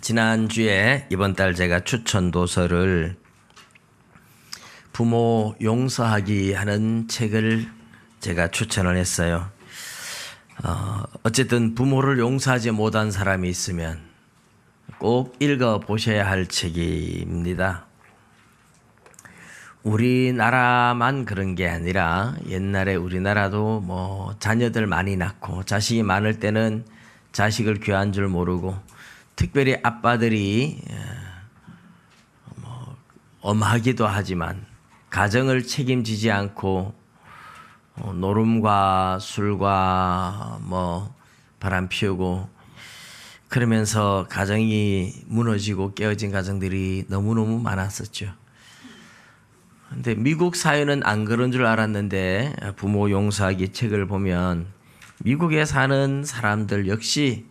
지난주에 이번 달 제가 추천 도서를 부모 용서하기 하는 책을 제가 추천을 했어요. 어쨌든 부모를 용서하지 못한 사람이 있으면 꼭 읽어보셔야 할 책입니다. 우리나라만 그런 게 아니라 옛날에 우리나라도 자녀들 많이 낳고 자식이 많을 때는 자식을 귀한 줄 모르고 특별히 아빠들이 엄하기도 하지만 가정을 책임지지 않고 노름과 술과 바람 피우고 그러면서 가정이 무너지고 깨어진 가정들이 너무너무 많았었죠. 근데 미국 사회는 안 그런 줄 알았는데 부모 용서하기 책을 보면 미국에 사는 사람들 역시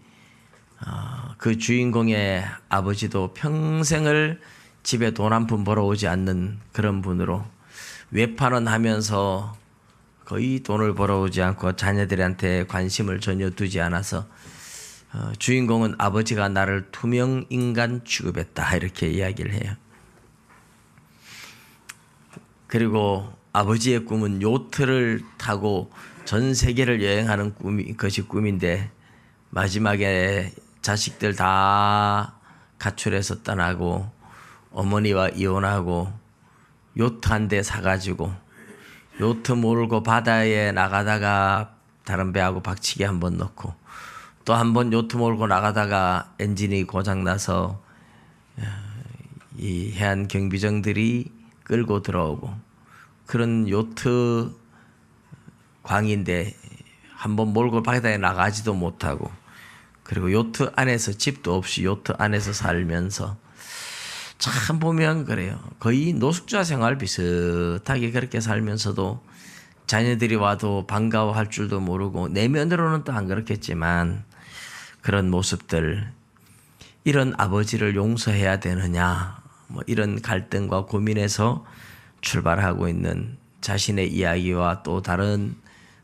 그 주인공의 아버지도 평생을 집에 돈 한 푼 벌어오지 않는 그런 분으로 외판은 하면서 거의 돈을 벌어오지 않고 자녀들한테 관심을 전혀 두지 않아서 주인공은 아버지가 나를 투명 인간 취급했다 이렇게 이야기를 해요. 그리고 아버지의 꿈은 요트를 타고 전 세계를 여행하는 것이 꿈인데 마지막에 자식들 다 가출해서 떠나고 어머니와 이혼하고 요트 한 대 사가지고 요트 몰고 바다에 나가다가 다른 배하고 박치기 한번 넣고 또 한 번 요트 몰고 나가다가 엔진이 고장나서 이 해안 경비정들이 끌고 들어오고 그런 요트 광인데 한번 몰고 바다에 나가지도 못하고 그리고 요트 안에서 집도 없이 요트 안에서 살면서 참 보면 그래요. 거의 노숙자 생활 비슷하게 그렇게 살면서도 자녀들이 와도 반가워할 줄도 모르고 내면으로는 또 안 그렇겠지만 그런 모습들, 이런 아버지를 용서해야 되느냐 이런 갈등과 고민에서 출발하고 있는 자신의 이야기와 또 다른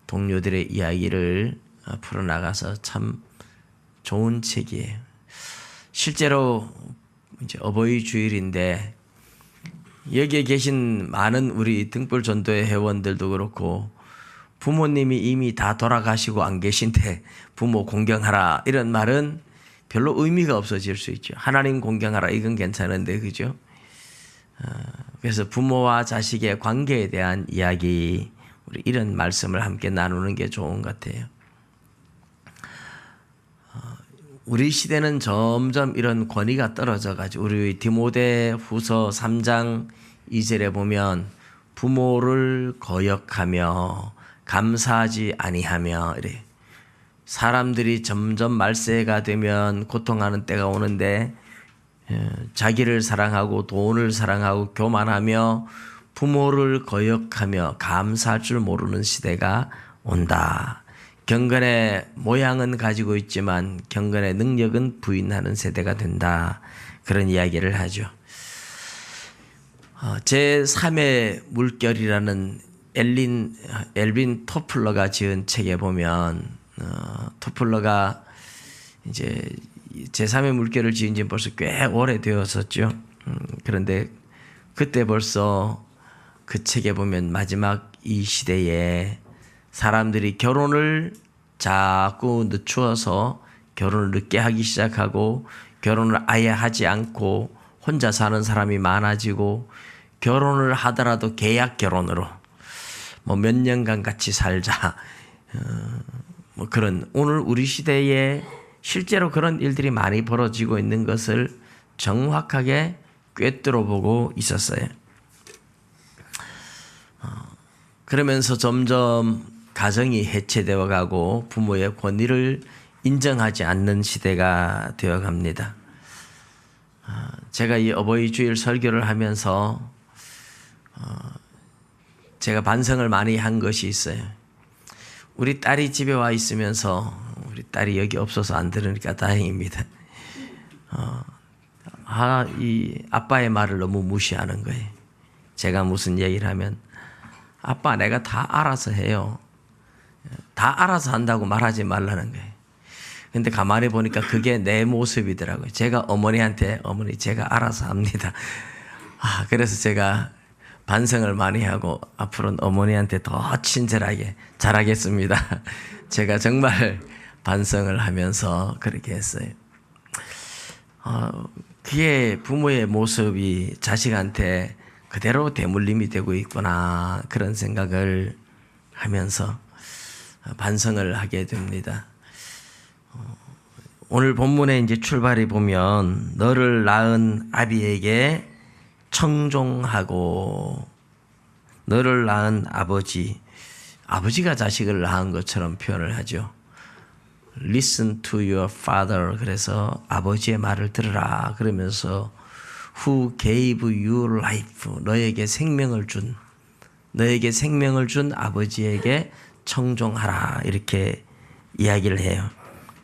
동료들의 이야기를 풀어나가서 참 좋은 책이에요. 실제로 이제 어버이 주일인데 여기에 계신 많은 우리 등불 전도회 회원들도 그렇고 부모님이 이미 다 돌아가시고 안 계신데 부모 공경하라 이런 말은 별로 의미가 없어질 수 있죠. 하나님 공경하라 이건 괜찮은데 그죠? 그래서 부모와 자식의 관계에 대한 이야기 우리 이런 말씀을 함께 나누는 게 좋은 것 같아요. 우리 시대는 점점 이런 권위가 떨어져가지고 우리 디모데 후서 3장 2절에 보면 부모를 거역하며 감사하지 아니하며 이래. 사람들이 점점 말세가 되면 고통하는 때가 오는데 자기를 사랑하고 돈을 사랑하고 교만하며 부모를 거역하며 감사할 줄 모르는 시대가 온다. 경건의 모양은 가지고 있지만 경건의 능력은 부인하는 세대가 된다. 그런 이야기를 하죠. 제3의 물결이라는 엘빈 토플러가 지은 책에 보면 토플러가 이제 제3의 물결을 지은 지 벌써 꽤 오래 되었었죠. 그런데 그때 벌써 그 책에 보면 마지막 이 시대에 사람들이 결혼을 자꾸 늦추어서 결혼을 늦게 하기 시작하고 결혼을 아예 하지 않고 혼자 사는 사람이 많아지고 결혼을 하더라도 계약 결혼으로 몇 년간 같이 살자 그런 오늘 우리 시대에 실제로 그런 일들이 많이 벌어지고 있는 것을 정확하게 꿰뚫어 보고 있었어요. 그러면서 점점 가정이 해체되어 가고 부모의 권위를 인정하지 않는 시대가 되어 갑니다. 제가 이 어버이 주일 설교를 하면서 제가 반성을 많이 한 것이 있어요. 우리 딸이 집에 와 있으면서 우리 딸이 여기 없어서 안 들으니까 다행입니다. 이 아빠의 말을 너무 무시하는 거예요. 제가 무슨 얘기를 하면 아빠 내가 다 알아서 해요. 다 알아서 한다고 말하지 말라는 거예요. 근데 가만히 보니까 그게 내 모습이더라고요. 제가 어머니한테 어머니 제가 알아서 합니다. 그래서 제가 반성을 많이 하고 앞으로는 어머니한테 더 친절하게 잘하겠습니다. 제가 정말 반성을 하면서 그렇게 했어요. 그게 부모의 모습이 자식한테 그대로 대물림이 되고 있구나 그런 생각을 하면서 반성을 하게 됩니다. 오늘 본문에 이제 출발해 보면 너를 낳은 아비에게 청종하고 너를 낳은 아버지가 자식을 낳은 것처럼 표현을 하죠. Listen to your father. 그래서 아버지의 말을 들으라. 그러면서 Who gave you life. 너에게 생명을 준 아버지에게 청종하라. 이렇게 이야기를 해요.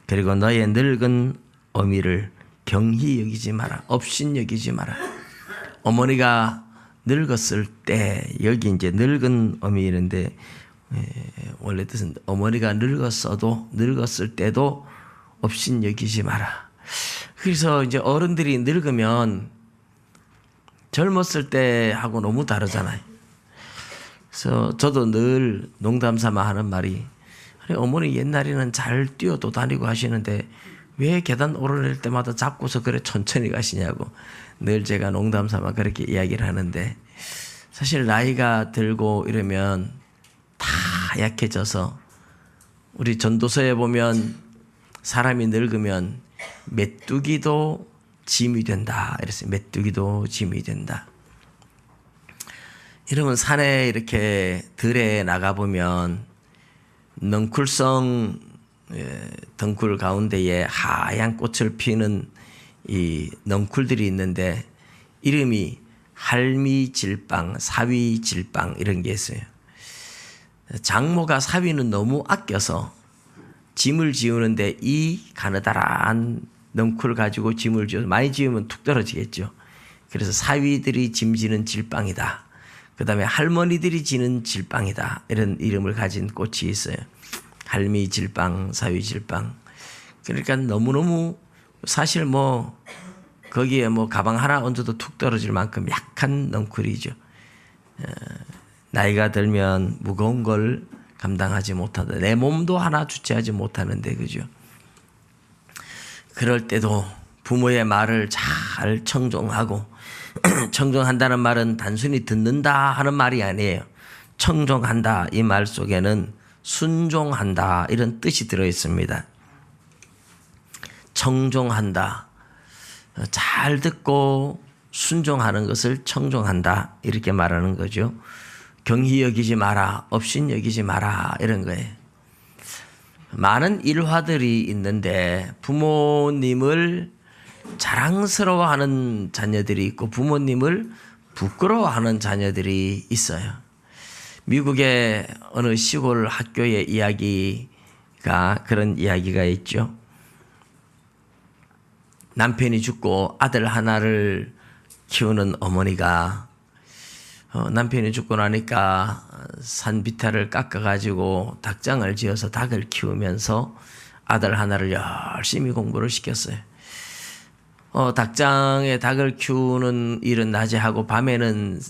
그리고 너의 늙은 어미를 경히 여기지 마라. 업신여기지 마라. 어머니가 늙었을 때, 여기 이제 늙은 어미인데, 원래 뜻은 어머니가 늙었을 때도 업신여기지 마라. 그래서 이제 어른들이 늙으면 젊었을 때하고 너무 다르잖아요. 그래서 저도 늘 농담 삼아 하는 말이, 어머니 옛날에는 잘 뛰어도 다니고 하시는데 왜 계단 오르낼 때마다 잡고서 그래 천천히 가시냐고 늘 제가 농담 삼아 그렇게 이야기를 하는데, 사실 나이가 들고 이러면 다 약해져서, 우리 전도서에 보면 사람이 늙으면 메뚜기도 짐이 된다 이랬어요. 메뚜기도 짐이 된다. 이러면 산에 이렇게 들에 나가보면 넝쿨성 덩굴 가운데에 하얀 꽃을 피는 이 넝쿨들이 있는데 이름이 할미질빵, 사위질빵 이런 게 있어요. 장모가 사위는 너무 아껴서 짐을 지우는데 이 가느다란 넝쿨 가지고 짐을 지어서 많이 지으면 툭 떨어지겠죠. 그래서 사위들이 짐지는 질빵이다. 그 다음에 할머니들이 지는 질빵이다. 이런 이름을 가진 꽃이 있어요. 할미질빵, 사위질빵. 그러니까 너무너무 사실 거기에 가방 하나 얹어도 툭 떨어질 만큼 약한 넝쿨이죠. 나이가 들면 무거운 걸 감당하지 못한다. 내 몸도 하나 주체하지 못하는데, 그죠? 그럴 때도 부모의 말을 잘 청종하고, 청종한다는 말은 단순히 듣는다 하는 말이 아니에요. 청종한다, 이 말 속에는 순종한다 이런 뜻이 들어 있습니다. 청종한다, 잘 듣고 순종하는 것을 청종한다 이렇게 말하는 거죠. 경히 여기지 마라, 업신 여기지 마라 이런 거예요. 많은 일화들이 있는데 부모님을 자랑스러워하는 자녀들이 있고 부모님을 부끄러워하는 자녀들이 있어요. 미국의 어느 시골 학교의 이야기가 그런 이야기가 있죠. 남편이 죽고 아들 하나를 키우는 어머니가 남편이 죽고 나니까 산 비탈을 깎아가지고 닭장을 지어서 닭을 키우면서 아들 하나를 열심히 공부를 시켰어요. 닭장에 닭을 키우는 일은 낮에 하고 밤에는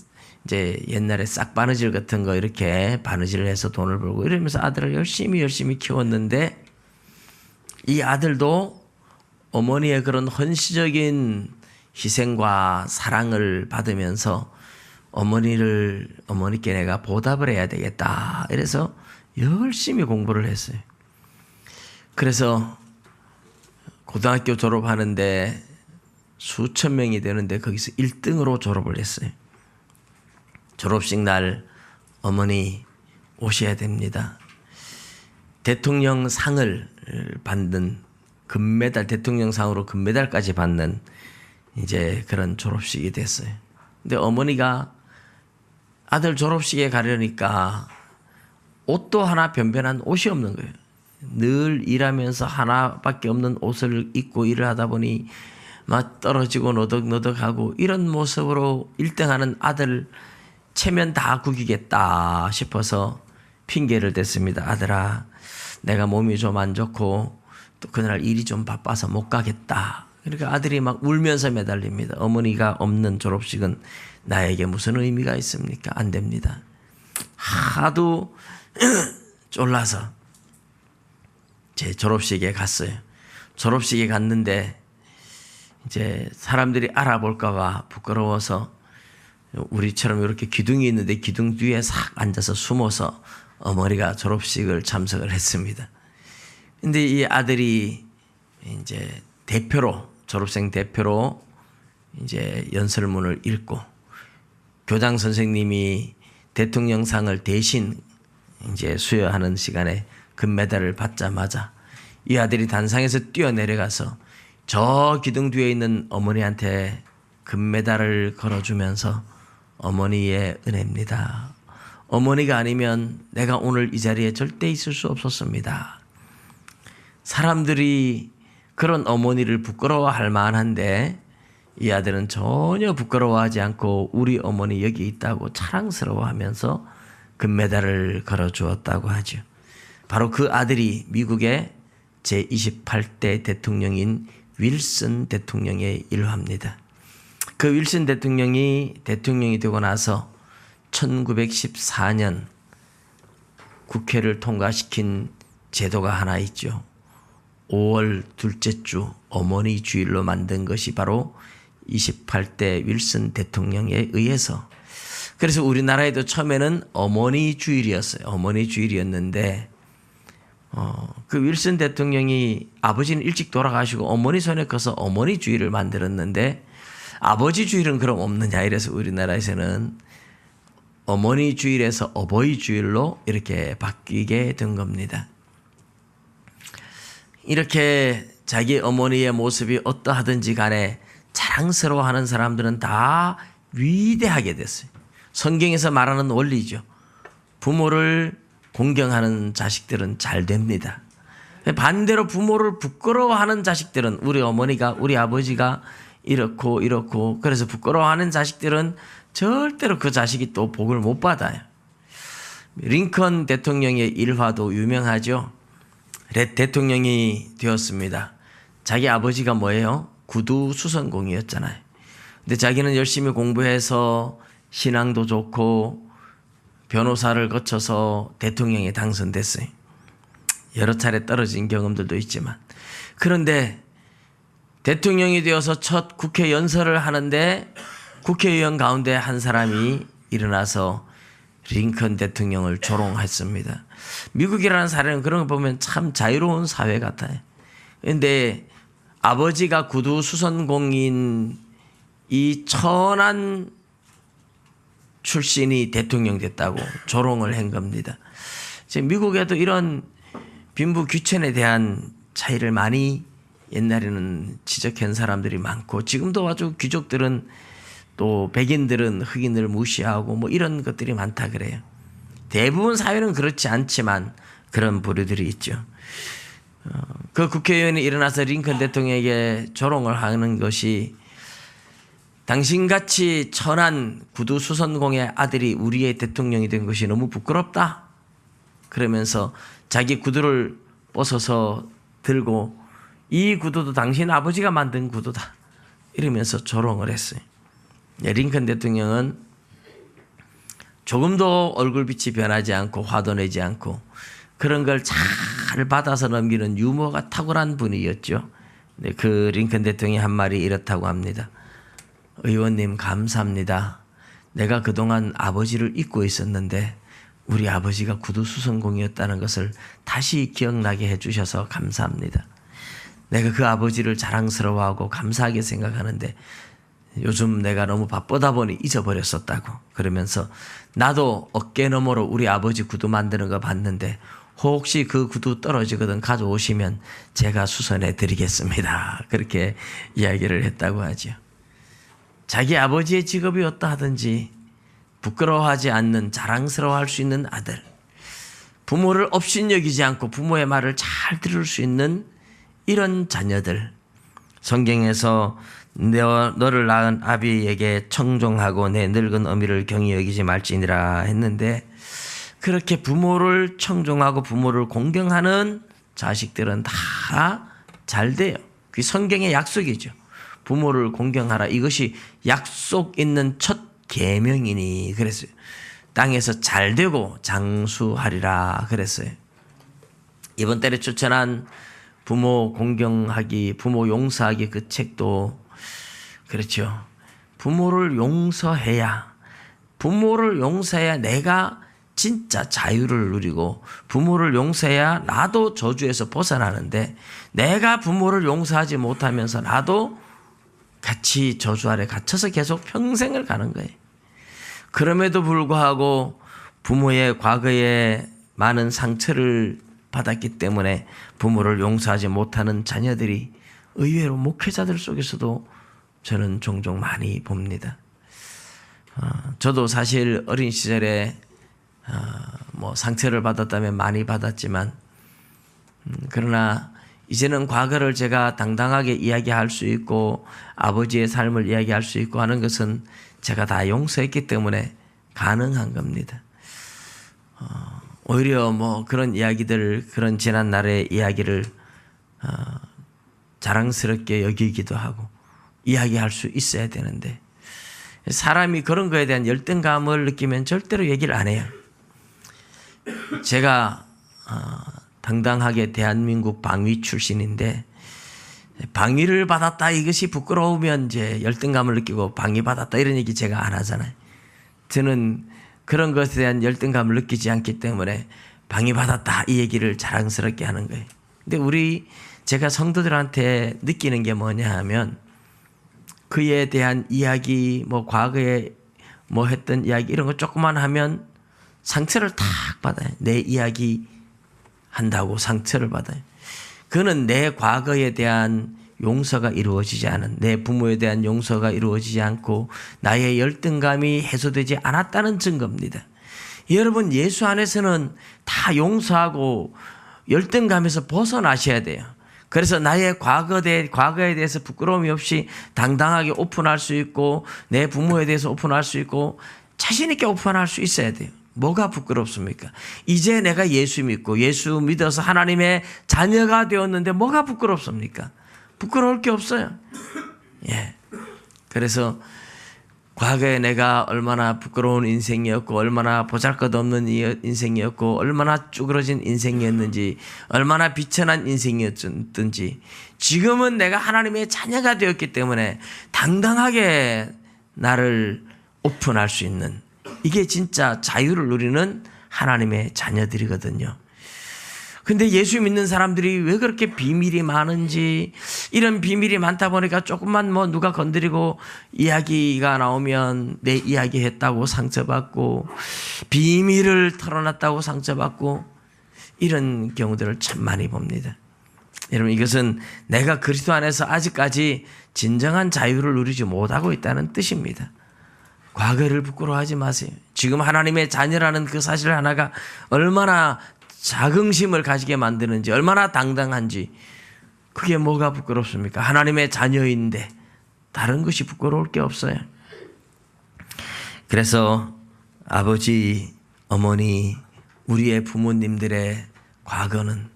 이제 옛날에 싹 바느질 같은 거 이렇게 바느질을 해서 돈을 벌고 이러면서 아들을 열심히 키웠는데, 이 아들도 어머니의 그런 헌신적인 희생과 사랑을 받으면서 어머니께 내가 보답을 해야 되겠다. 이래서 열심히 공부를 했어요. 그래서 고등학교 졸업하는데 수천 명이 되는데 거기서 1등으로 졸업을 했어요. 졸업식 날 어머니 오셔야 됩니다. 대통령상을 받는 금메달, 대통령상으로 금메달까지 받는 이제 그런 졸업식이 됐어요. 근데 어머니가 아들 졸업식에 가려니까 옷도 하나 변변한 옷이 없는 거예요. 늘 일하면서 하나밖에 없는 옷을 입고 일을 하다 보니 막 떨어지고 너덕너덕하고 이런 모습으로 1등하는 아들 체면 다 구기겠다 싶어서 핑계를 댔습니다. 아들아, 내가 몸이 좀 안 좋고 또 그날 일이 좀 바빠서 못 가겠다. 그러니까 아들이 막 울면서 매달립니다. 어머니가 없는 졸업식은 나에게 무슨 의미가 있습니까? 안 됩니다. 하도 쫄라서 제 졸업식에 갔어요. 졸업식에 갔는데 이제 사람들이 알아볼까봐 부끄러워서 우리처럼 이렇게 기둥이 있는데 기둥 뒤에 싹 앉아서 숨어서 어머니가 졸업식을 참석을 했습니다. 근데 이 아들이 이제 졸업생 대표로 이제 연설문을 읽고 교장 선생님이 대통령상을 대신 이제 수여하는 시간에 금메달을 받자마자 이 아들이 단상에서 뛰어내려가서 저 기둥 뒤에 있는 어머니한테 금메달을 걸어주면서 어머니의 은혜입니다. 어머니가 아니면 내가 오늘 이 자리에 절대 있을 수 없었습니다. 사람들이 그런 어머니를 부끄러워할 만한데 이 아들은 전혀 부끄러워하지 않고 우리 어머니 여기 있다고 자랑스러워하면서 금메달을 걸어주었다고 하죠. 바로 그 아들이 미국의 제28대 대통령인 윌슨 대통령의 일화입니다. 그 윌슨 대통령이 되고 나서 1914년 국회를 통과시킨 제도가 하나 있죠. 5월 둘째 주 어머니 주일로 만든 것이 바로 28대 윌슨 대통령에 의해서, 그래서 우리나라에도 처음에는 어머니 주일이었어요. 어머니 주일이었는데 그 윌슨 대통령이 아버지는 일찍 돌아가시고 어머니 손에 커서 어머니 주일을 만들었는데 아버지 주일은 그럼 없느냐 이래서 우리나라에서는 어머니 주일에서 어버이 주일로 이렇게 바뀌게 된 겁니다. 이렇게 자기 어머니의 모습이 어떠하든지 간에 자랑스러워하는 사람들은 다 위대하게 됐어요. 성경에서 말하는 원리죠. 부모를 공경하는 자식들은 잘 됩니다. 반대로 부모를 부끄러워하는 자식들은 우리 어머니가 우리 아버지가 이렇고 그래서 부끄러워하는 자식들은 절대로 그 자식이 또 복을 못 받아요. 링컨 대통령의 일화도 유명하죠. 대통령이 되었습니다. 자기 아버지가 뭐예요? 구두 수선공이었잖아요. 근데 자기는 열심히 공부해서 신앙도 좋고 변호사를 거쳐서 대통령에 당선됐어요. 여러 차례 떨어진 경험들도 있지만. 그런데 대통령이 되어서 첫 국회 연설을 하는데 국회의원 가운데 한 사람이 일어나서 링컨 대통령을 조롱했습니다. 미국이라는 사회는 그런 거 보면 참 자유로운 사회 같아요. 그런데 아버지가 구두 수선공인 이 천한 출신이 대통령 됐다고 조롱을 한 겁니다. 지금 미국에도 이런 빈부귀천에 대한 차이를 많이 옛날에는 지적한 사람들이 많고 지금도 아주 귀족들은 또 백인들은 흑인을 무시하고 뭐 이런 것들이 많다 그래요. 대부분 사회는 그렇지 않지만 그런 부류들이 있죠. 그 국회의원이 일어나서 링컨 대통령에게 조롱을 하는 것이 당신같이 천한 구두 수선공의 아들이 우리의 대통령이 된 것이 너무 부끄럽다. 그러면서 자기 구두를 벗어서 들고 이 구두도 당신 아버지가 만든 구두다. 이러면서 조롱을 했어요. 링컨 대통령은 조금도 얼굴빛이 변하지 않고 화도 내지 않고 그런 걸 잘 받아서 넘기는 유머가 탁월한 분이었죠. 그 링컨 대통령이 한 말이 이렇다고 합니다. 의원님 감사합니다. 내가 그동안 아버지를 잊고 있었는데 우리 아버지가 구두 수선공이었다는 것을 다시 기억나게 해주셔서 감사합니다. 내가 그 아버지를 자랑스러워하고 감사하게 생각하는데 요즘 내가 너무 바쁘다 보니 잊어버렸었다고. 그러면서 나도 어깨 너머로 우리 아버지 구두 만드는 거 봤는데 혹시 그 구두 떨어지거든 가져오시면 제가 수선해 드리겠습니다. 그렇게 이야기를 했다고 하죠. 자기 아버지의 직업이 어떠하든지 부끄러워하지 않는 자랑스러워할 수 있는 아들, 부모를 업신여기지 않고 부모의 말을 잘 들을 수 있는 이런 자녀들, 성경에서 너를 낳은 아비에게 청종하고 내 늙은 어미를 경히 여기지 말지니라 했는데 그렇게 부모를 청종하고 부모를 공경하는 자식들은 다 잘 돼요. 그게 성경의 약속이죠. 부모를 공경하라. 이것이 약속 있는 첫 계명이니 그랬어요. 땅에서 잘 되고 장수하리라 그랬어요. 이번 달에 추천한 부모 공경하기, 부모 용서하기 그 책도 그렇죠. 부모를 용서해야 내가 진짜 자유를 누리고 부모를 용서해야 나도 저주에서 벗어나는데 내가 부모를 용서하지 못하면서 나도 같이 저주 아래 갇혀서 계속 평생을 가는 거예요. 그럼에도 불구하고 부모의 과거에 많은 상처를 받았기 때문에 부모를 용서하지 못하는 자녀들이 의외로 목회자들 속에서도 저는 종종 많이 봅니다. 저도 사실 어린 시절에 상처를 받았다면 많이 받았지만 그러나 이제는 과거를 제가 당당하게 이야기할 수 있고 아버지의 삶을 이야기할 수 있고 하는 것은 제가 다 용서했기 때문에 가능한 겁니다. 오히려 그런 이야기들, 그런 지난 날의 이야기를 자랑스럽게 여기기도 하고 이야기할 수 있어야 되는데 사람이 그런 거에 대한 열등감을 느끼면 절대로 얘기를 안 해요. 제가 당당하게 대한민국 방위 출신인데 방위를 받았다 이것이 부끄러우면 이제 열등감을 느끼고 방위 받았다 이런 얘기 제가 안 하잖아요. 저는 그런 것에 대한 열등감을 느끼지 않기 때문에 방위 받았다 이 얘기를 자랑스럽게 하는 거예요. 근데 제가 성도들한테 느끼는 게 뭐냐 하면 그에 대한 이야기, 과거에 했던 이야기 이런 거 조금만 하면 상처를 탁 받아요. 내 이야기 한다고 상처를 받아요. 그는 내 과거에 대한 용서가 이루어지지 않은, 내 부모에 대한 용서가 이루어지지 않고 나의 열등감이 해소되지 않았다는 증거입니다. 여러분, 예수 안에서는 다 용서하고 열등감에서 벗어나셔야 돼요. 그래서 나의 과거에 대해서 부끄러움이 없이 당당하게 오픈할 수 있고 내 부모에 대해서 오픈할 수 있고 자신 있게 오픈할 수 있어야 돼요. 뭐가 부끄럽습니까? 이제 내가 예수 믿고 예수 믿어서 하나님의 자녀가 되었는데 뭐가 부끄럽습니까? 부끄러울 게 없어요. 예. 그래서 과거에 내가 얼마나 부끄러운 인생이었고 얼마나 보잘것없는 인생이었고 얼마나 쭈그러진 인생이었는지 얼마나 비천한 인생이었든지 지금은 내가 하나님의 자녀가 되었기 때문에 당당하게 나를 오픈할 수 있는 이게 진짜 자유를 누리는 하나님의 자녀들이거든요. 근데 예수 믿는 사람들이 왜 그렇게 비밀이 많은지 이런 비밀이 많다 보니까 조금만 누가 건드리고 이야기가 나오면 내 이야기 했다고 상처받고 비밀을 털어놨다고 상처받고 이런 경우들을 참 많이 봅니다. 여러분 이것은 내가 그리스도 안에서 아직까지 진정한 자유를 누리지 못하고 있다는 뜻입니다. 과거를 부끄러워하지 마세요. 지금 하나님의 자녀라는 그 사실 하나가 얼마나 자긍심을 가지게 만드는지 얼마나 당당한지 그게 뭐가 부끄럽습니까? 하나님의 자녀인데 다른 것이 부끄러울 게 없어요. 그래서 아버지, 어머니, 우리의 부모님들의 과거는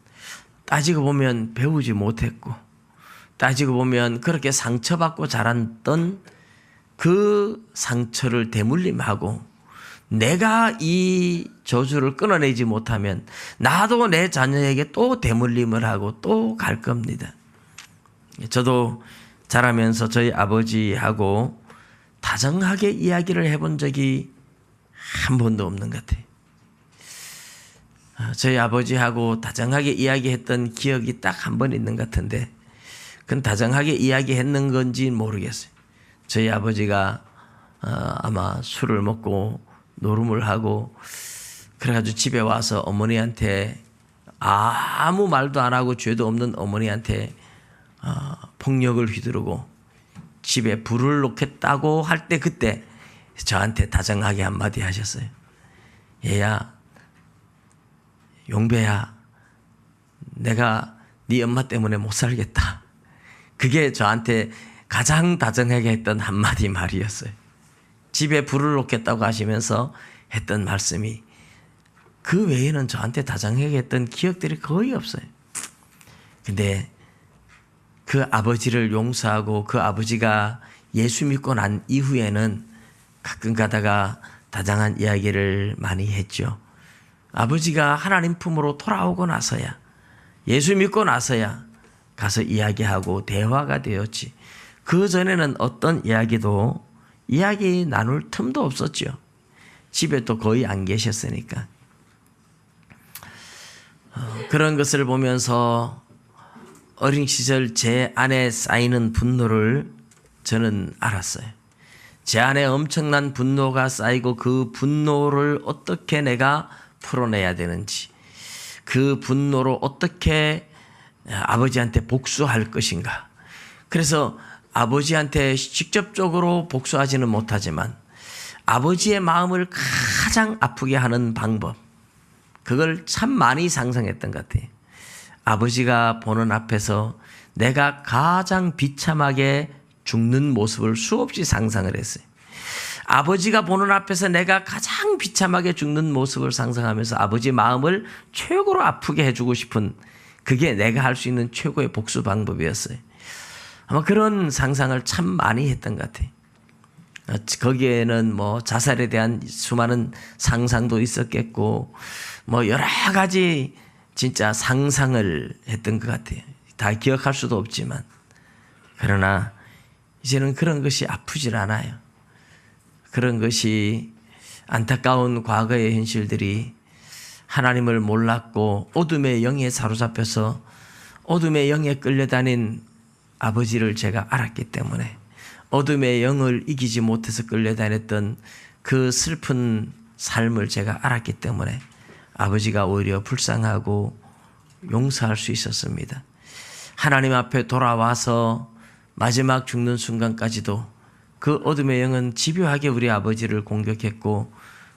따지고 보면 배우지 못했고 따지고 보면 그렇게 상처받고 자랐던 그 상처를 대물림하고 내가 이 저주를 끊어내지 못하면 나도 내 자녀에게 또 대물림을 하고 또 갈 겁니다. 저도 자라면서 저희 아버지하고 다정하게 이야기를 해본 적이 한 번도 없는 것 같아요. 저희 아버지하고 다정하게 이야기했던 기억이 딱 한 번 있는 것 같은데 그건 다정하게 이야기했는 건지 모르겠어요. 저희 아버지가 아마 술을 먹고 노름을 하고 그래가지고 집에 와서 어머니한테 아무 말도 안 하고 죄도 없는 어머니한테 폭력을 휘두르고 집에 불을 놓겠다고 할 때 그때 저한테 다정하게 한마디 하셨어요. 얘야, 용배야, 내가 네 엄마 때문에 못 살겠다. 그게 저한테 가장 다정하게 했던 한마디 말이었어요. 집에 불을 놓겠다고 하시면서 했던 말씀이 그 외에는 저한테 다정하게 했던 기억들이 거의 없어요. 근데 그 아버지를 용서하고 그 아버지가 예수 믿고 난 이후에는 가끔 가다가 다정한 이야기를 많이 했죠. 아버지가 하나님 품으로 돌아오고 나서야, 예수 믿고 나서야 가서 이야기하고 대화가 되었지. 그 전에는 어떤 이야기도 이야기 나눌 틈도 없었죠. 집에 또 거의 안 계셨으니까. 그런 것을 보면서 어린 시절 제 안에 쌓이는 분노를 저는 알았어요. 제 안에 엄청난 분노가 쌓이고 그 분노를 어떻게 내가 풀어내야 되는지, 그 분노로 어떻게 아버지한테 복수할 것인가. 그래서 아버지한테 직접적으로 복수하지는 못하지만 아버지의 마음을 가장 아프게 하는 방법, 그걸 참 많이 상상했던 것 같아요. 아버지가 보는 앞에서 내가 가장 비참하게 죽는 모습을 수없이 상상을 했어요. 아버지가 보는 앞에서 내가 가장 비참하게 죽는 모습을 상상하면서 아버지 마음을 최고로 아프게 해주고 싶은, 그게 내가 할 수 있는 최고의 복수 방법이었어요. 아마 그런 상상을 참 많이 했던 것 같아요. 거기에는 뭐 자살에 대한 수많은 상상도 있었겠고, 뭐 여러 가지 진짜 상상을 했던 것 같아요. 다 기억할 수도 없지만. 그러나 이제는 그런 것이 아프질 않아요. 그런 것이, 안타까운 과거의 현실들이 하나님을 몰랐고 어둠의 영에 사로잡혀서 어둠의 영에 끌려다닌 아버지를 제가 알았기 때문에, 어둠의 영을 이기지 못해서 끌려다녔던 그 슬픈 삶을 제가 알았기 때문에 아버지가 오히려 불쌍하고 용서할 수 있었습니다. 하나님 앞에 돌아와서 마지막 죽는 순간까지도 그 어둠의 영은 집요하게 우리 아버지를 공격했고,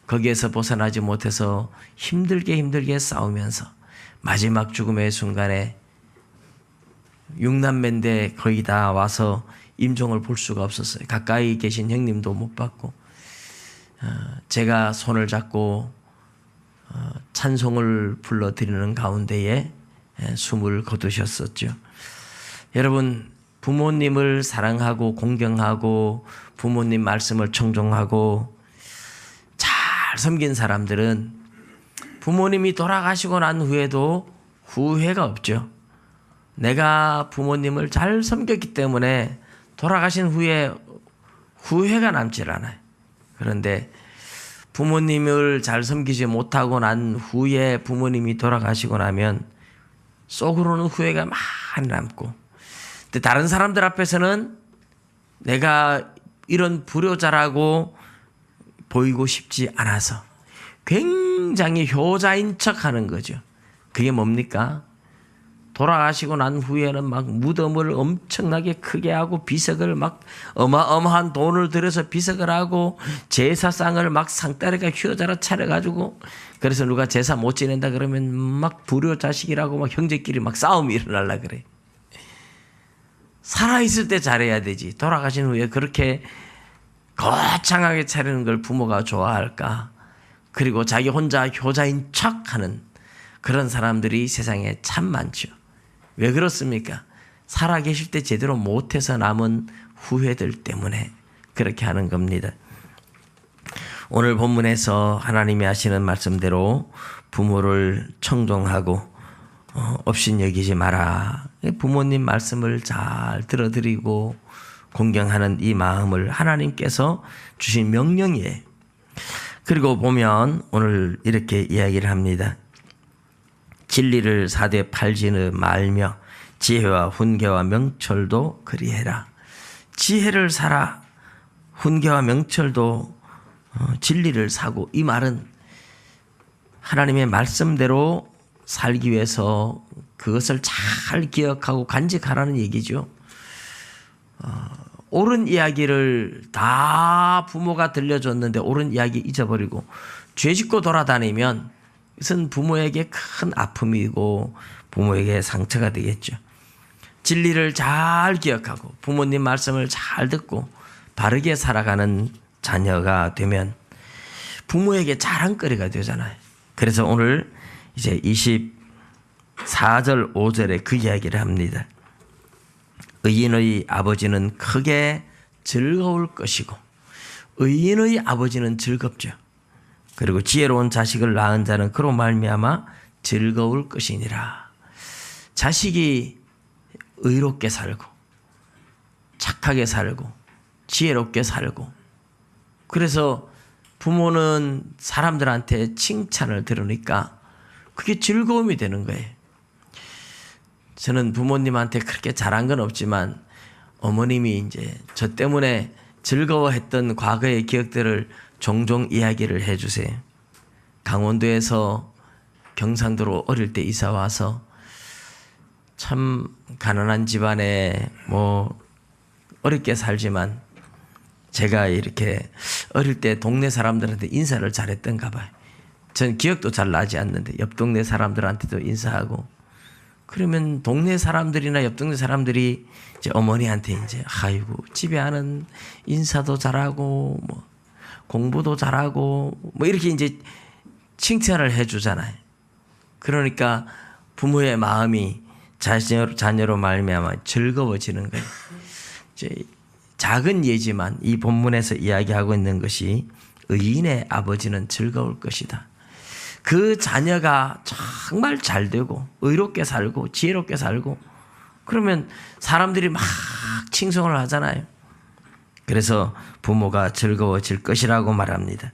거기에서 벗어나지 못해서 힘들게 싸우면서 마지막 죽음의 순간에 육남매인데 거의 다 와서 임종을 볼 수가 없었어요. 가까이 계신 형님도 못 봤고, 제가 손을 잡고 찬송을 불러드리는 가운데에 숨을 거두셨었죠. 여러분, 부모님을 사랑하고 공경하고 부모님 말씀을 청종하고 잘 섬긴 사람들은 부모님이 돌아가시고 난 후에도 후회가 없죠. 내가 부모님을 잘 섬겼기 때문에 돌아가신 후에 후회가 남질 않아요. 그런데 부모님을 잘 섬기지 못하고 난 후에 부모님이 돌아가시고 나면 속으로는 후회가 많이 남고, 근데 다른 사람들 앞에서는 내가 이런 불효자라고 보이고 싶지 않아서 굉장히 효자인 척 하는 거죠. 그게 뭡니까? 돌아가시고 난 후에는 막 무덤을 엄청나게 크게 하고 비석을 막 어마어마한 돈을 들여서 비석을 하고 제사상을 막 상다리가 휘어져라 차려가지고, 그래서 누가 제사 못 지낸다 그러면 막 불효자식이라고 막 형제끼리 막 싸움이 일어나려 그래. 살아있을 때 잘해야 되지. 돌아가신 후에 그렇게 거창하게 차리는 걸 부모가 좋아할까? 그리고 자기 혼자 효자인 척하는 그런 사람들이 세상에 참 많죠. 왜 그렇습니까? 살아계실 때 제대로 못해서 남은 후회들 때문에 그렇게 하는 겁니다. 오늘 본문에서 하나님이 하시는 말씀대로 부모를 청종하고 업신여기지 마라. 부모님 말씀을 잘 들어드리고 공경하는 이 마음을 하나님께서 주신 명령이에요. 그리고 보면 오늘 이렇게 이야기를 합니다. 진리를 사대 팔지는 말며 지혜와 훈계와 명철도 그리해라. 지혜를 사라. 훈계와 명철도 진리를 사고, 이 말은 하나님의 말씀대로 살기 위해서 그것을 잘 기억하고 간직하라는 얘기죠. 옳은 이야기를 다 부모가 들려줬는데 옳은 이야기 잊어버리고 죄 짓고 돌아다니면 이것은 부모에게 큰 아픔이고 부모에게 상처가 되겠죠. 진리를 잘 기억하고 부모님 말씀을 잘 듣고 바르게 살아가는 자녀가 되면 부모에게 자랑거리가 되잖아요. 그래서 오늘 이제 4절 5절에 그 이야기를 합니다. 의인의 아버지는 크게 즐거울 것이고, 의인의 아버지는 즐겁죠. 그리고 지혜로운 자식을 낳은 자는 그로 말미암아 즐거울 것이니라. 자식이 의롭게 살고 착하게 살고 지혜롭게 살고, 그래서 부모는 사람들한테 칭찬을 들으니까 그게 즐거움이 되는 거예요. 저는 부모님한테 그렇게 잘한 건 없지만 어머님이 이제 저 때문에 즐거워했던 과거의 기억들을 종종 이야기를 해주세요. 강원도에서 경상도로 어릴 때 이사 와서 참 가난한 집안에 뭐 어렵게 살지만 제가 이렇게 어릴 때 동네 사람들한테 인사를 잘했던가 봐요. 전 기억도 잘 나지 않는데 옆 동네 사람들한테도 인사하고, 그러면 동네 사람들이나 옆 동네 사람들이 이제 어머니한테 이제 아이고 집에 아는 인사도 잘하고 뭐 공부도 잘하고 뭐 이렇게 이제 칭찬을 해주잖아요. 그러니까 부모의 마음이 자녀로 말미암아 즐거워지는 거예요. 이제 작은 예지만 이 본문에서 이야기하고 있는 것이 의인의 아버지는 즐거울 것이다. 그 자녀가 정말 잘 되고 의롭게 살고 지혜롭게 살고 그러면 사람들이 막 칭송을 하잖아요. 그래서 부모가 즐거워질 것이라고 말합니다.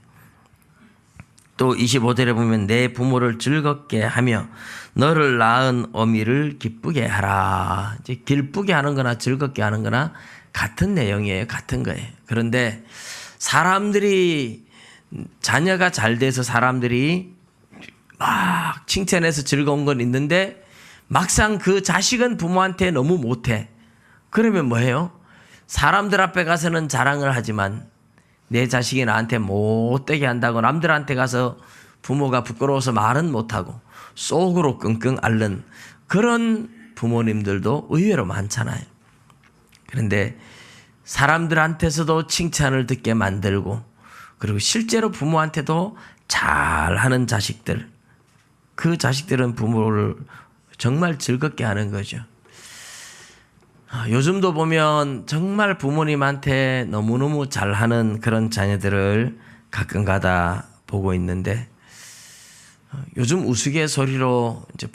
또 25절에 보면 내 부모를 즐겁게 하며 너를 낳은 어미를 기쁘게 하라. 이제 기쁘게 하는 거나 즐겁게 하는 거나 같은 내용이에요. 같은 거예요. 그런데 사람들이 자녀가 잘 돼서 사람들이 막 칭찬해서 즐거운 건 있는데 막상 그 자식은 부모한테 너무 못해. 그러면 뭐해요? 사람들 앞에 가서는 자랑을 하지만 내 자식이 나한테 못되게 한다고 남들한테 가서 부모가 부끄러워서 말은 못하고 속으로 끙끙 앓는 그런 부모님들도 의외로 많잖아요. 그런데 사람들한테서도 칭찬을 듣게 만들고 그리고 실제로 부모한테도 잘하는 자식들, 그 자식들은 부모를 정말 즐겁게 하는 거죠. 요즘도 보면 정말 부모님한테 너무너무 잘하는 그런 자녀들을 가끔가다 보고 있는데, 요즘 우스갯소리로 이제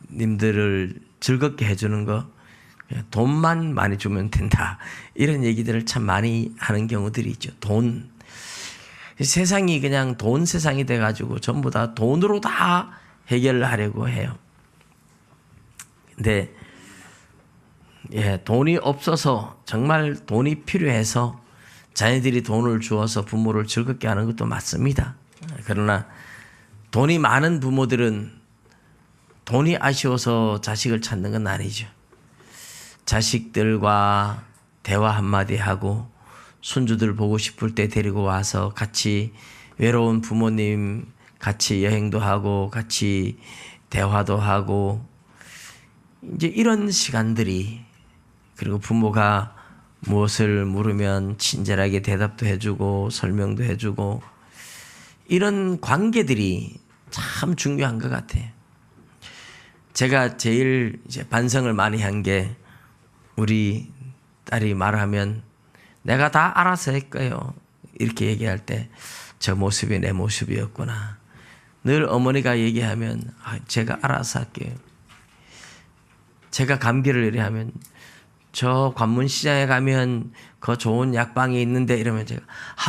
부모님들을 즐겁게 해주는 거, 돈만 많이 주면 된다, 이런 얘기들을 참 많이 하는 경우들이 있죠. 돈. 세상이 그냥 돈 세상이 돼가지고 전부 다 돈으로 다 해결을 하려고 해요. 근데 돈이 없어서 정말 돈이 필요해서 자녀들이 돈을 주어서 부모를 즐겁게 하는 것도 맞습니다. 그러나 돈이 많은 부모들은 돈이 아쉬워서 자식을 찾는 건 아니죠. 자식들과 대화 한마디 하고 손주들 보고 싶을 때 데리고 와서 같이 외로운 부모님 같이 여행도 하고 같이 대화도 하고 이제 이런 시간들이, 그리고 부모가 무엇을 물으면 친절하게 대답도 해주고 설명도 해주고 이런 관계들이 참 중요한 것 같아요. 제가 제일 이제 반성을 많이 한 게 우리 딸이 말하면 내가 다 알아서 했고요 이렇게 얘기할 때 저 모습이 내 모습이었구나. 늘 어머니가 얘기하면 제가 알아서 할게요. 제가 감기를 이래 하면 저 관문시장에 가면 그 좋은 약방이 있는데 이러면 제가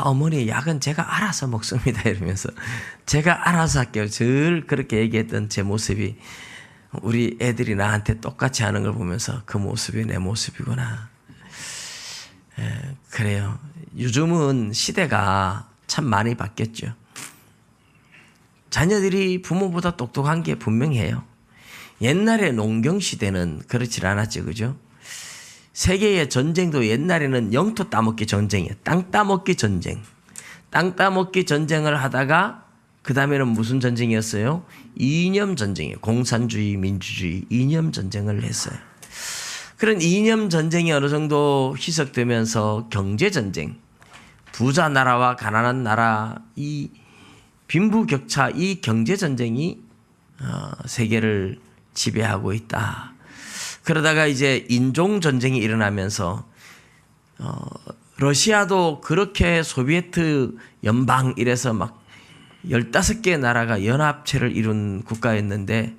어머니 약은 제가 알아서 먹습니다 이러면서 제가 알아서 할게요. 늘 그렇게 얘기했던 제 모습이 우리 애들이 나한테 똑같이 하는 걸 보면서 그 모습이 내 모습이구나. 그래요. 요즘은 시대가 참 많이 바뀌었죠. 자녀들이 부모보다 똑똑한 게 분명해요. 옛날에 농경시대는 그렇지 않았죠. 그죠? 세계의 전쟁도 옛날에는 영토 따먹기 전쟁이에요. 땅 따먹기 전쟁. 땅 따먹기 전쟁을 하다가 그 다음에는 무슨 전쟁이었어요? 이념 전쟁이에요. 공산주의, 민주주의, 이념 전쟁을 했어요. 그런 이념 전쟁이 어느 정도 희석되면서 경제 전쟁, 부자 나라와 가난한 나라, 이 빈부격차, 이 경제 전쟁이 세계를 지배하고 있다. 그러다가 이제 인종 전쟁이 일어나면서 러시아도 그렇게 소비에트 연방 이래서 막 15개의 나라가 연합체를 이룬 국가였는데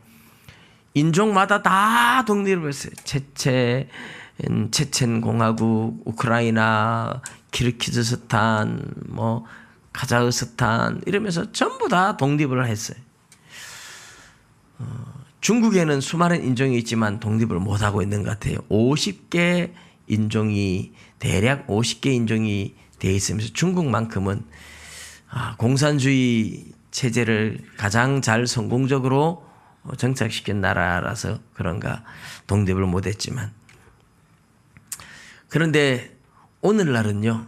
인종마다 다 독립을 했어요. 체첸 공화국, 우크라이나, 키르기즈스탄, 뭐 카자흐스탄 이러면서 전부 다 독립을 했어요. 중국에는 수많은 인종이 있지만 독립을 못 하고 있는 것 같아요. 50개 인종이 대략 50개 인종이 돼 있으면서 중국만큼은 공산주의 체제를 가장 잘 성공적으로 정착시킨 나라라서 그런가 독립을 못했지만, 그런데 오늘날은요,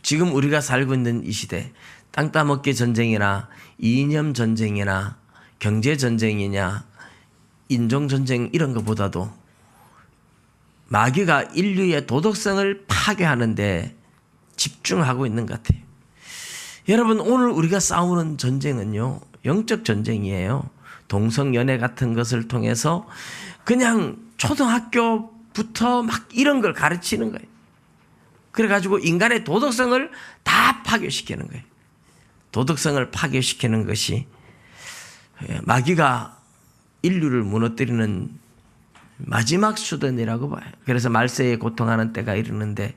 지금 우리가 살고 있는 이 시대, 땅 따먹기 전쟁이나 이념 전쟁이나 경제 전쟁이냐 인종 전쟁 이런 것보다도 마귀가 인류의 도덕성을 파괴하는데 집중하고 있는 것 같아요. 여러분, 오늘 우리가 싸우는 전쟁은요, 영적 전쟁이에요. 동성연애 같은 것을 통해서 그냥 초등학교부터 막 이런 걸 가르치는 거예요. 그래가지고 인간의 도덕성을 다 파괴시키는 거예요. 도덕성을 파괴시키는 것이 마귀가 인류를 무너뜨리는 마지막 수단이라고 봐요. 그래서 말세에 고통하는 때가 이르는데,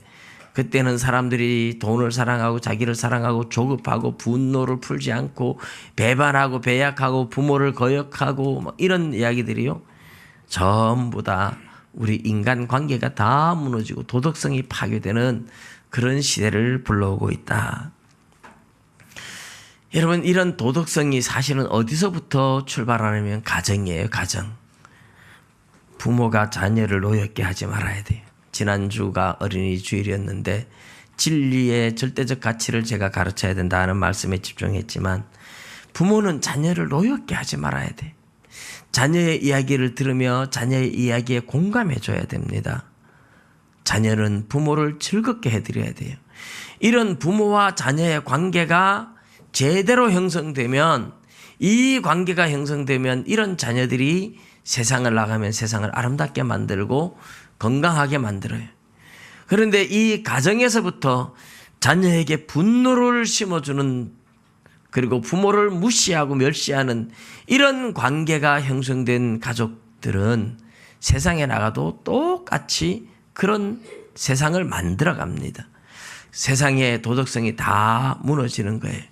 그때는 사람들이 돈을 사랑하고 자기를 사랑하고 조급하고 분노를 풀지 않고 배반하고 배약하고 부모를 거역하고 뭐 이런 이야기들이요, 전부 다 우리 인간 관계가 다 무너지고 도덕성이 파괴되는 그런 시대를 불러오고 있다. 여러분, 이런 도덕성이 사실은 어디서부터 출발하냐면 가정이에요. 가정. 부모가 자녀를 노엽게 하지 말아야 돼요. 지난주가 어린이 주일이었는데 진리의 절대적 가치를 제가 가르쳐야 된다는 말씀에 집중했지만, 부모는 자녀를 노엽게 하지 말아야 돼. 자녀의 이야기를 들으며 자녀의 이야기에 공감해 줘야 됩니다. 자녀는 부모를 즐겁게 해드려야 돼요. 이런 부모와 자녀의 관계가 제대로 형성되면, 이 관계가 형성되면 이런 자녀들이 세상을 나가면 세상을 아름답게 만들고 건강하게 만들어요. 그런데 이 가정에서부터 자녀에게 분노를 심어주는, 그리고 부모를 무시하고 멸시하는 이런 관계가 형성된 가족들은 세상에 나가도 똑같이 그런 세상을 만들어 갑니다. 세상의 도덕성이 다 무너지는 거예요.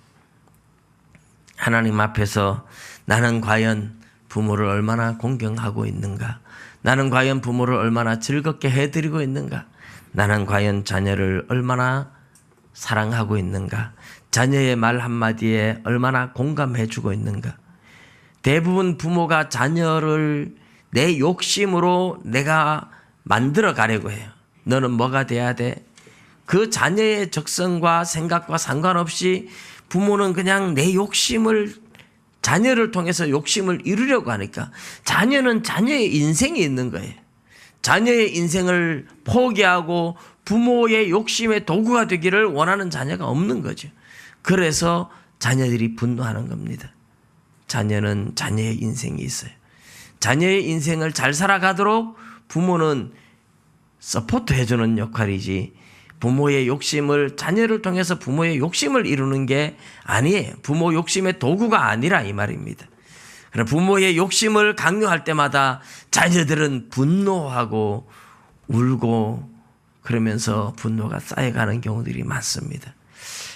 하나님 앞에서 나는 과연 부모를 얼마나 공경하고 있는가? 나는 과연 부모를 얼마나 즐겁게 해드리고 있는가? 나는 과연 자녀를 얼마나 사랑하고 있는가? 자녀의 말 한마디에 얼마나 공감해주고 있는가? 대부분 부모가 자녀를 내 욕심으로 내가 만들어 가려고 해요. 너는 뭐가 돼야 돼? 그 자녀의 적성과 생각과 상관없이 부모는 그냥 내 욕심을, 자녀를 통해서 욕심을 이루려고 하니까 자녀는 자녀의 인생이 있는 거예요. 자녀의 인생을 포기하고 부모의 욕심의 도구가 되기를 원하는 자녀가 없는 거죠. 그래서 자녀들이 분노하는 겁니다. 자녀는 자녀의 인생이 있어요. 자녀의 인생을 잘 살아가도록 부모는 서포트 해주는 역할이지, 부모의 욕심을, 자녀를 통해서 부모의 욕심을 이루는 게 아니에요. 부모 욕심의 도구가 아니라 이 말입니다. 그럼 부모의 욕심을 강요할 때마다 자녀들은 분노하고 울고 그러면서 분노가 쌓여가는 경우들이 많습니다.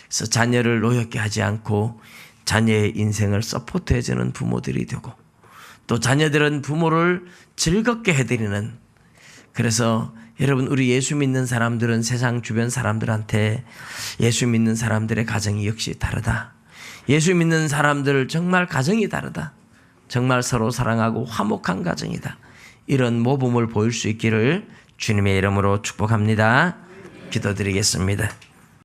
그래서 자녀를 노엽게 하지 않고 자녀의 인생을 서포트해주는 부모들이 되고, 또 자녀들은 부모를 즐겁게 해드리는, 그래서 여러분, 우리 예수 믿는 사람들은 세상 주변 사람들한테 예수 믿는 사람들의 가정이 역시 다르다. 예수 믿는 사람들 정말 가정이 다르다. 정말 서로 사랑하고 화목한 가정이다. 이런 모범을 보일 수 있기를 주님의 이름으로 축복합니다. 기도드리겠습니다.